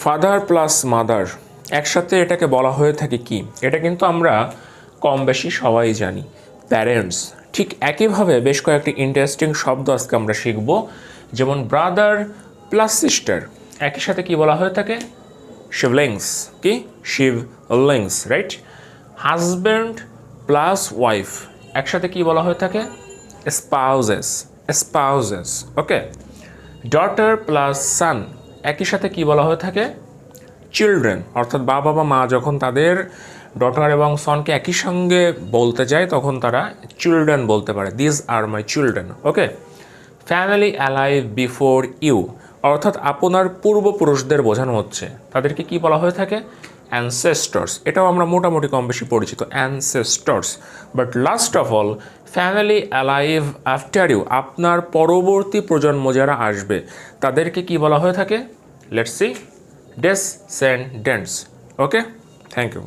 Father plus mother একসাথে এটাকে বলা হয়ে থাকে কি? এটা কিন্তু আমরা কম বেশি সবাই জানি, প্যারেন্টস। ঠিক একইভাবে বেশ কয়েকটি ইন্টারেস্টিং শব্দ আজকে আমরা শিখব, যেমন ব্রাদার প্লাস সিস্টার একই সাথে কি বলা হয়ে থাকে? শিবলিংস। কি? শিবলিংস, রাইট? হাজব্যান্ড প্লাস ওয়াইফ একসাথে কি বলা হয়ে থাকে? স্পাউজেস। স্পাউজেস, ওকে। ডটার প্লাস সান একই সাথে কি বলা হয়ে থাকে? চিলড্রেন। অর্থাৎ বাবা বা মা যখন তাদের ডটার এবং সনকে একই সঙ্গে বলতে যায় তখন তারা চিলড্রেন বলতে পারে, this are my children, okay. Family alive before you অর্থাৎ আপনার পূর্বপুরুষদের বোঝানো হচ্ছে, তাদেরকে কি বলা হয়ে থাকে? অ্যানসেস্টর্স। এটাও আমরা মোটামুটি কম বেশি পরিচিত, ancestors. But last of all, family alive after you আপনার পরবর্তী প্রজন্ম যারা আসবে তাদেরকে কি বলা হয়ে থাকে? Let's see, descendants, okay. Thank you.